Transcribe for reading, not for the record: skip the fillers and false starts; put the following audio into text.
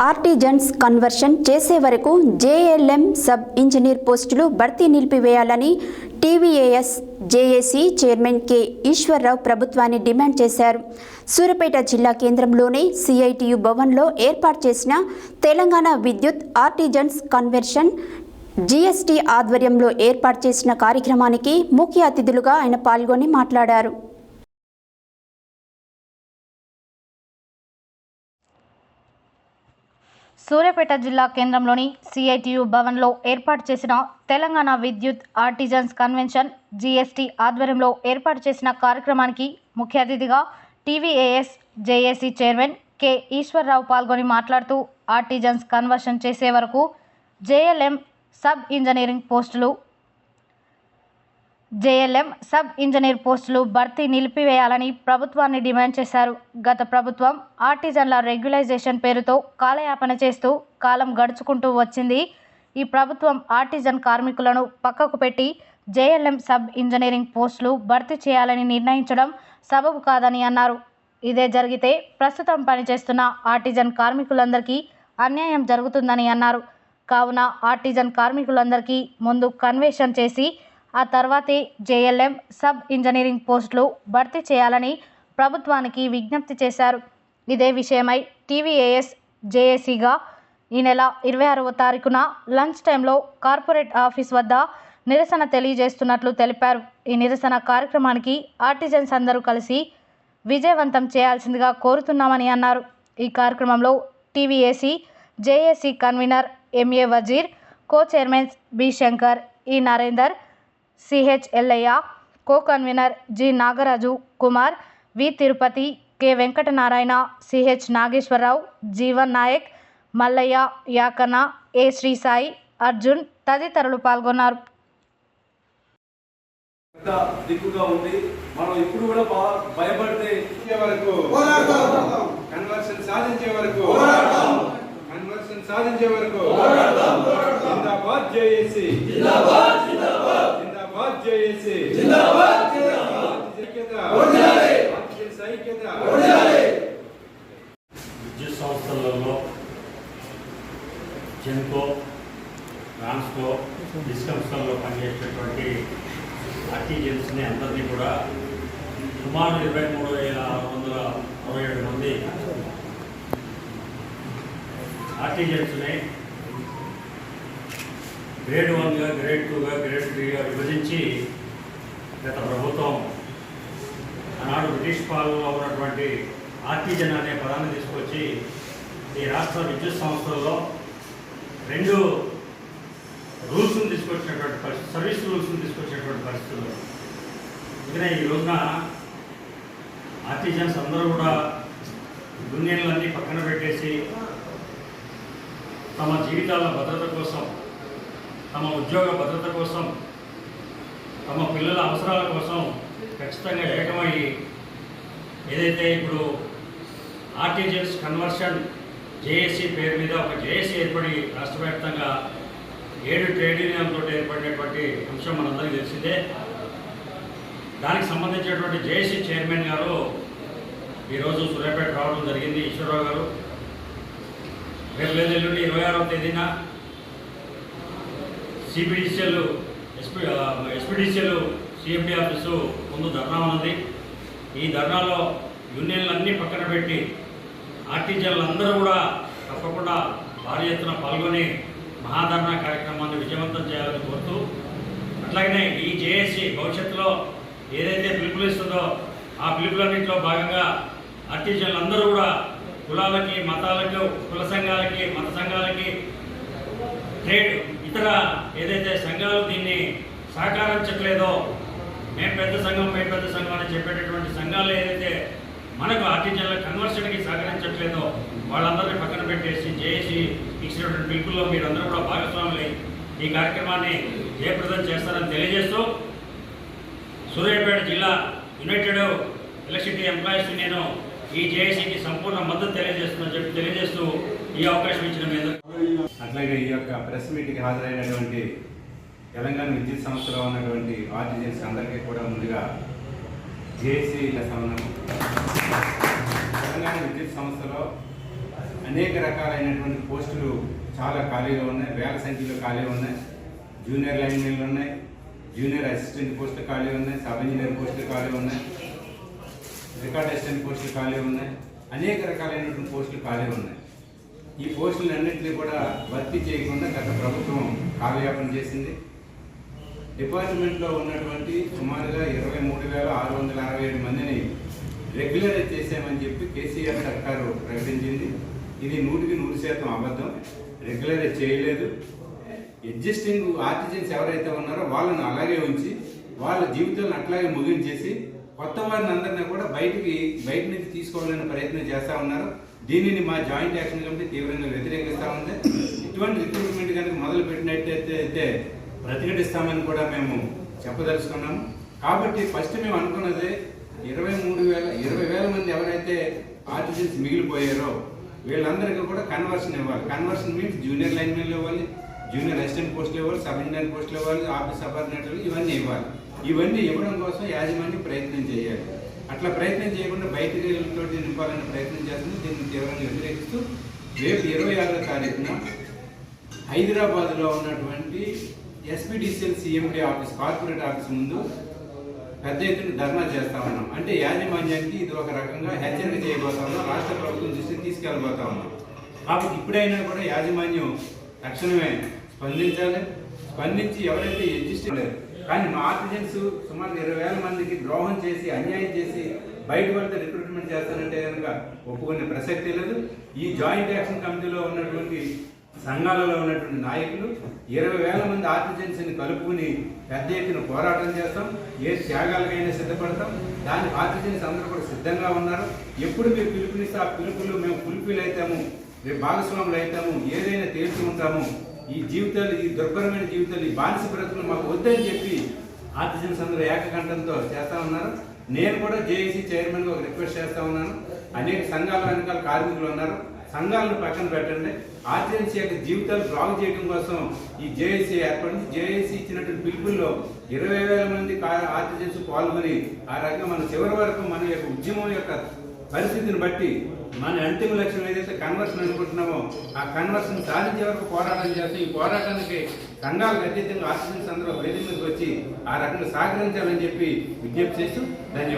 Artisans conversion చేసే వరకు JLM sub engineer పోస్టులు భర్తీ నిలిపివేయాలని టీవీఏఎస్ జేఏసీ చైర్మన్ కె ఈశ్వర్రావు ప్రభుత్వాన్ని డిమాండ్ చేశారు. సూర్యాపేట జిల్లా కేంద్రంలోని సిఐటియు భవన్లో ఏర్పాటు చేసిన తెలంగాణ విద్యుత్ ఆర్టిజన్స్ కన్వర్షన్ జీఎస్టీ ఆధ్వర్యంలో ఏర్పాటు చేసిన కార్యక్రమానికి ముఖ్య అతిథులుగా ఆయన పాల్గొని మాట్లాడారు. సూర్యాపేట జిల్లా కేంద్రంలోని సిఐటియు భవన్లో ఏర్పాటు చేసిన తెలంగాణ విద్యుత్ ఆర్టిజన్స్ కన్వెన్షన్ జీఎస్టీ ఆధ్వర్యంలో ఏర్పాటు చేసిన కార్యక్రమానికి ముఖ్య అతిథిగా టీవీఏఎస్ జేఏసీ చైర్మన్ కె ఈశ్వర్రావు పాల్గొని మాట్లాడుతూ ఆర్టిజన్స్ కన్వర్షన్ చేసే వరకు జేఎల్ఎం సబ్ ఇంజనీర్ పోస్టులు భర్తీ నిలిపివేయాలని ప్రభుత్వాన్ని డిమాండ్ చేశారు. గత ప్రభుత్వం ఆర్టిజన్ల రెగ్యులైజేషన్ పేరుతో కాలయాపన చేస్తూ కాలం గడుచుకుంటూ వచ్చింది. ఈ ప్రభుత్వం ఆర్టిజన్ కార్మికులను పక్కకు పెట్టి జేఎల్ఎం సబ్ ఇంజనీరింగ్ పోస్టులు భర్తీ చేయాలని నిర్ణయించడం సబబు కాదని అన్నారు. ఇదే జరిగితే ప్రస్తుతం పనిచేస్తున్న ఆర్టిజన్ కార్మికులందరికీ అన్యాయం జరుగుతుందని అన్నారు. కావున ఆర్టిజన్ కార్మికులందరికీ ముందు కన్వర్షన్ చేసి ఆ తర్వాతే జేఎల్ఎం సబ్ ఇంజనీరింగ్ పోస్టులు భర్తీ చేయాలని ప్రభుత్వానికి విజ్ఞప్తి చేశారు. ఇదే విషయమై టీవీఏఎస్ జేఏసీగా ఈ నెల 26వ తారీఖున లంచ్ టైంలో కార్పొరేట్ ఆఫీస్ వద్ద నిరసన తెలియజేస్తున్నట్లు తెలిపారు. ఈ నిరసన కార్యక్రమానికి ఆర్టిజన్స్ అందరూ కలిసి విజయవంతం చేయాల్సిందిగా కోరుతున్నామని అన్నారు. ఈ కార్యక్రమంలో TVAC JAC convener MA Wazir, co chairmans B Shankar, E Narender, CH Ellaiah, co convener G Nagaraju Kumar, V Tirupati, K Venkatanarayana, CH Nageswararao, Jeevan Naik, Mallaiah, Yakanna, A Srisai, Arjun తదితరులు పాల్గొన్నారు. దిక్కుగా ఉంది. మనం ఇప్పుడు కూడా భయపడితే కన్వర్షన్ సాధించే వరకు జిందాబాద్ జేఏసీ, జిందాబాద్ జేఏసీ, విద్యుత్ సంస్థలలో జెన్కో, ట్రాన్స్కో, డిస్కమ్స్లో పనిచేసేటువంటి ఆర్టిజన్స్ని అందరినీ కూడా సుమారు 23,667 మంది ఆర్టిజన్స్ని గ్రేడ్ 1గా, గ్రేడ్ 2గా, గ్రేడ్ 3గా విభజించి గత ప్రభుత్వం ఆనాడు బ్రిటిష్ పాలనలో ఉన్నటువంటి ఆర్టిజన్ అనే పదాన్ని తీసుకొచ్చి ఈ రాష్ట్ర విద్యుత్ సంస్థల్లో 2 రూల్స్ని తీసుకొచ్చినటువంటి పరిస్థితి, సర్వీస్ రూల్స్ని తీసుకొచ్చినటువంటి పరిస్థితులు. అందుకనే ఈ రోజున ఆర్టిజన్స్ అందరూ కూడా యూనియన్లన్నీ పక్కన పెట్టేసి తమ జీవితాల భద్రత కోసం, తమ ఉద్యోగ భద్రత కోసం, తమ పిల్లల అవసరాల కోసం ఖచ్చితంగా ఏకమయ్యి ఏదైతే ఇప్పుడు ఆర్టిజన్స్ కన్వర్షన్ జేఏసీ పేరు మీద ఒక జేఏసీ ఏర్పడి రాష్ట్ర వ్యాప్తంగా 7 ట్రేడ్ యూనియన్లతో ఏర్పడినటువంటి అంశం మనందరికీ తెలిసిందే. దానికి సంబంధించినటువంటి జేఏసీ చైర్మన్ గారు ఈరోజు సూర్యాపేట రావడం జరిగింది. ఈశ్వరరావు గారు రేపు లేదు ఎల్లుండి 26వ తేదీన ఎస్పీడీసీఎల్ సిఎండి ఆఫీసు ముందు ధర్నా ఉన్నది. ఈ ధర్నాలో యూనియన్లన్నీ పక్కన పెట్టి ఆర్టిజన్లందరూ కూడా తప్పకుండా భారీ ఎత్తున పాల్గొని మహాధర్నా కార్యక్రమాన్ని విజయవంతం చేయాలని కోరుతూ, అట్లాగనే ఈ జేఏసీ భవిష్యత్తులో ఏదైతే పిలుపులు ఇస్తుందో ఆ పిలుపులన్నింటిలో భాగంగా ఆర్టిజన్లందరూ కూడా కులాలకి, మతాలకు, కుల సంఘాలకి, మత సంఘాలకి, ట్రేడ్ ఇతర ఏదైతే సంఘాలు దీన్ని సహకరించట్లేదో, మేము పెద్ద సంఘం అని చెప్పేటటువంటి సంఘాలు ఏదైతే మనకు ఆర్టిజన్ల కన్వర్షన్కి సహకరించట్లేదో వాళ్ళందరినీ పక్కన పెట్టేసి జేఏసీ ఇచ్చినటువంటి పిలుపుల్లో మీరందరూ కూడా భాగస్వాములై ఈ కార్యక్రమాన్ని జయప్రదం చేస్తారని తెలియజేస్తూ, సూర్యాపేట జిల్లా యునైటెడ్ ఎలక్ట్రిసిటీ ఎంప్లాయీస్ నేను ఈ జేఏసీకి సంపూర్ణ మద్దతు తెలియజేస్తూ ఈ అవకాశం ఇచ్చిన మీద అట్లాగే ఈ యొక్క ప్రెస్ మీట్కి హాజరైనటువంటి తెలంగాణ విద్యుత్ సంస్థలో ఉన్నటువంటి ఆర్టిజన్స్ అందరికీ కూడా ముందుగా జేఏసీ తెలంగాణ విద్యుత్ సంస్థలో అనేక రకాలైనటువంటి పోస్టులు చాలా ఖాళీగా ఉన్నాయి, వేల సంఖ్యలో ఖాళీ ఉన్నాయి. జూనియర్ లైన్మెన్లు ఉన్నాయి, జూనియర్ అసిస్టెంట్ పోస్టులు ఖాళీ ఉన్నాయి, సబ్ ఇంజనీర్ పోస్టులు ఖాళీ ఉన్నాయి, రికార్డ్ అసిస్టెంట్ పోస్టులు ఖాళీ ఉన్నాయి, అనేక రకాలైనటువంటి పోస్టులు ఖాళీ ఉన్నాయి. ఈ పోస్టులన్నింటినీ కూడా భర్తీ చేయకుండా గత ప్రభుత్వం కాలయాపన చేసింది. డిపార్ట్మెంట్లో ఉన్నటువంటి సుమారుగా 23,667 మందిని రెగ్యులరైజ్ చేసామని చెప్పి కేసీఆర్ సర్కారు ప్రకటించింది. ఇది 100% అబద్ధం. రెగ్యులరైజ్ చేయలేదు. ఎగ్జిస్టింగ్ ఆర్టిజన్స్ ఎవరైతే ఉన్నారో వాళ్ళని అలాగే ఉంచి వాళ్ళ జీవితాలను అట్లాగే ముగించేసి కొత్త వారిని అందరినీ కూడా బయట నుంచి తీసుకోవాలనే ప్రయత్నం చేస్తూ ఉన్నారు. దీనిని మా జాయింట్ యాక్షన్ కమిటీ తీవ్రంగా వ్యతిరేకిస్తూ ఉంది. ఇటువంటి రిక్రూట్మెంట్ కనుక మొదలు పెట్టినట్టయితే ప్రతిఘటిస్తామని కూడా మేము చెప్పదలుచుకున్నాము. కాబట్టి ఫస్ట్ మేము అనుకున్నది 20,000 మంది ఎవరైతే ఆర్టిజన్స్ మిగిలిపోయారో వీళ్ళందరికీ కూడా కన్వర్షన్ ఇవ్వాలి. కన్వర్షన్ మీన్స్ జూనియర్ లైన్మెన్లు ఇవ్వాలి, జూనియర్ అసిస్టెంట్ పోస్టులు ఇవ్వాలి, సబ్ ఇంజనీర్ పోస్టులు ఇవ్వాలి, ఆఫీస్ సబార్డినేటర్లు ఇవన్నీ ఇవ్వాలి. ఇవన్నీ ఇవ్వడం కోసం యాజమాన్యం ప్రయత్నం చేయాలి. అట్లా ప్రయత్నం చేయకుండా బయటికి తోటి నింపాలనే ప్రయత్నం చేస్తుంది. దీన్ని తీవ్రంగా వ్యతిరేకిస్తూ రేపు 26వ తారీఖున హైదరాబాద్లో ఉన్నటువంటి SPDCL CMD office corporate office ముందు పెద్ద ఎత్తున ధర్నా చేస్తా ఉన్నాం. అంటే యాజమాన్యానికి ఇది ఒక రకంగా హెచ్చరిక చేయబోతా ఉన్నాం, రాష్ట్ర ప్రభుత్వం దృష్టికి తీసుకెళ్ళబోతా ఉన్నాం. కాబట్టి ఇప్పుడైనా కూడా యాజమాన్యం తక్షణమే స్పందించాలి. స్పందించి ఎవరైతే ఎగ్జిస్టింగ్ లేదు కానీ మా ఆర్టిజన్స్ సుమారు 20,000 మందికి ద్రోహం చేసి అన్యాయం చేసి బయట వాళ్ళతో రిక్రూట్మెంట్ చేస్తానంటే కనుక ఒప్పుకునే ప్రసక్తి లేదు. ఈ జాయింట్ యాక్షన్ కమిటీలో ఉన్నటువంటి సంఘాలలో ఉన్నటువంటి నాయకులు 20,000 మంది ఆర్టిజన్స్ని కలుపుకుని పెద్ద ఎత్తున పోరాటం చేస్తాం. ఏ త్యాగాలకైనా సిద్ధపడతాం. దానికి ఆర్టిజన్స్ అందరూ కూడా సిద్ధంగా ఉన్నారు. ఎప్పుడు మీరు పిలుపునిస్తే ఆ పిలుపులు మేము ఫుల్ఫిల్ అవుతాము, రేపు భాగస్వాములు అవుతాము, ఏదైనా తేల్చి ఉంటాము. ఈ జీవితాలు, ఈ దుర్భరమైన జీవితాలు, ఈ బానిస బ్రతుకులు మాకు వద్దని చెప్పి ఆర్టిజన్స్ అందరూ ఏకకంఠంతో చేస్తూ ఉన్నారు. నేను కూడా జేఏసీ చైర్మన్గా ఒక రిక్వెస్ట్ చేస్తూ ఉన్నాను. అనేక సంఘాల వెనకాల కార్మికులు ఉన్నారు. సంఘాలను పక్కన పెట్టండి. ఆర్టిజన్స్ యొక్క జీవితాలు బాగు చేయడం కోసం ఈ జేఏసీ ఏర్పడింది. జేఏసీ ఇచ్చినటువంటి పిలుపుల్లో 20,000 మంది ఆర్టిజన్స్ పాల్గొని ఆ రకంగా మన చివరి వరకు మన యొక్క ఉద్యమం యొక్క పరిస్థితిని బట్టి మన అంతిమ లక్ష్యం ఏదైతే కన్వర్షన్ అనుకుంటున్నామో ఆ కన్వర్షన్ సాధించే వరకు పోరాటం చేస్తాం. ఈ పోరాటానికి సంఘాలకు అతీతంగా ఆర్టిజన్స్ అందరూ వేదిక మీదకి వచ్చి ఆ రకంగా సహకరించాలని చెప్పి విజ్ఞప్తి చేస్తూ ధన్యవాదాలు.